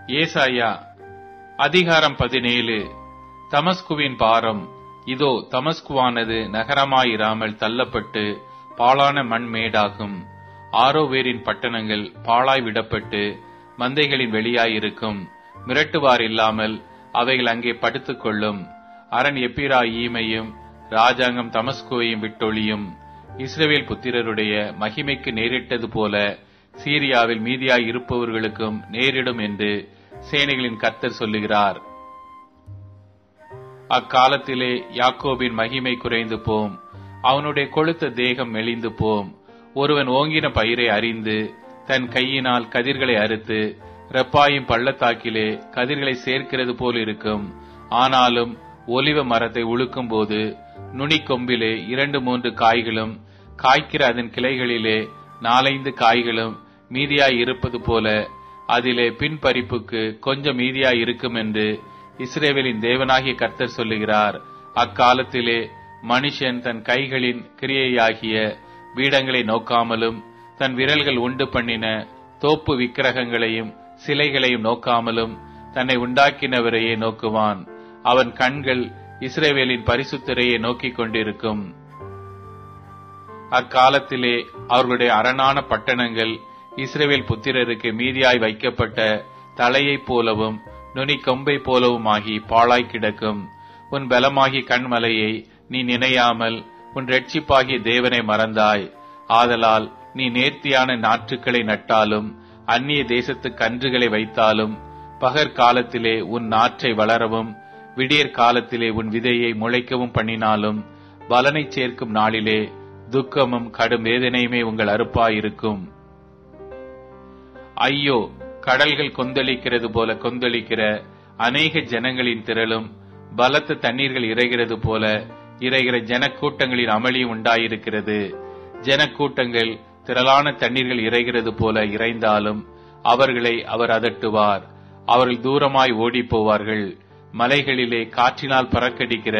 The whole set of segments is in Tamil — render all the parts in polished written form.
ஏசாயா அதிகாரம் 17. தமஸ்குவின் பாரம். இதோ, தமஸ்குவானது நகரமாயிராமல் தள்ளப்பட்டு பாழான மண் மேடாகும். ஆரோவேரின் பட்டணங்கள் பாழாய் விடப்பட்டு மந்தைகளின் வெளியாயிருக்கும். மிரட்டுவார் இல்லாமல் அவைகள் அங்கே படுத்துக் கொள்ளும். அரண் எப்பிராயீமையும் ராஜாங்கம் தமஸ்குவையும் விட்டொழியும். இஸ்ரவேல் புத்திரருடைய மகிமைக்கு நேரிட்டது போல சீரியாவில் மீதியாய் இருப்பவர்களுக்கும் நேரிடும் என்று சேனைகளின் கர்த்தர் சொல்லுகிறார். அக்காலத்திலே யாக்கோபின் மகிமை குறைந்து போம், அவனுடைய கொழுத்த தேகம் மெலிந்து போம். ஒருவன் ஓங்கின பயிரை அறிந்து தன் கையினால் கதிர்களை அறுத்து ரெப்பாயும் பள்ளத்தாக்கிலே கதிர்களை சேர்க்கிறது போல் இருக்கும். ஆனாலும் ஒலிவ மரத்தை உழுக்கும் போது நுனிக்கொம்பிலே 2-3 காய்களும் காய்க்கிற அதன் கிளைகளிலே 4-5 காய்களும் மீதியாய் இருப்பது போல அதிலே பின்பறிப்புக்கு கொஞ்சம் மீதியாய் இருக்கும் என்று இஸ்ரவேலின் தேவனாகிய கர்த்தர் சொல்லுகிறார். அக்காலத்திலே மனுஷன் தன் கைகளின் கிரியையாகிய பீடங்களை நோக்காமலும் தன் விரல்கள் உண்டு பண்ணின தோப்பு விக்கிரகங்களையும் சிலைகளையும் நோக்காமலும் தன்னை உண்டாக்கினவரையே நோக்குவான். அவன் கண்கள் இஸ்ரவேலின் பரிசுத்தரையே நோக்கிக் கொண்டிருக்கும். அக்காலத்திலே அவர்களுடைய அரணான பட்டணங்கள் இஸ்ரவேல் புத்திரருக்கு மீதியாய் வைக்கப்பட்ட தலையைப் போலவும் நுனி கொம்பை போலவுமாகி பாழாய் கிடக்கும். உன் பலமாகி கண்மலையை நீ நினையாமல் உன் இரட்சிப்பாகிய தேவனை மறந்தாய். ஆதலால் நீ நேர்த்தியான நாற்றுக்களை நட்டாலும் அந்நிய தேசத்து கன்றுகளை வைத்தாலும் பகற்காலத்திலே உன் நாற்றை வளரவும் விடியற் காலத்திலே உன் விதையை முளைக்கவும் பண்ணினாலும் பலனை சேர்க்கும் நாளிலே துக்கமும் கடும் வேதனையுமே உங்கள் அறுப்பாயிருக்கும். ஐயோ, கடல்கள் கொந்தளிக்கிறது போல கொந்தளிக்கிற அநேக ஜனங்களின் திரளும் பலத்த தண்ணீர்கள் இறைகிறது போல இறைகிற ஜனக்கூட்டங்களின் அமளியும் உண்டாயிருக்கிறது. ஜனக்கூட்டங்கள் திரளான தண்ணீர்கள் இறைகிறது போல இறைந்தாலும் அவர்களை அவர் அதட்டுவார். அவர்கள் தூரமாய் ஓடி போவார்கள். மலைகளிலே காற்றினால் பறக்கடிக்கிற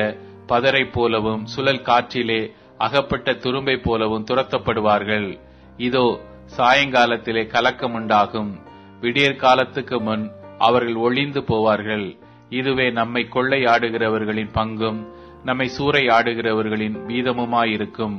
பதரை போலவும் சுழல் காற்றிலே அகப்பட்ட துரும்பை போலவும் துரத்தப்படுவார்கள். இதோ, சாயங்காலத்திலே கலக்கம் உண்டாகும். விடியற் காலத்துக்கு முன் அவர்கள் ஒளிந்து போவார்கள். இதுவே நம்மை கொள்ளையாடுகிறவர்களின் பங்கும் நம்மை சூறையாடுகிறவர்களின் வீதமுமாயிருக்கும்.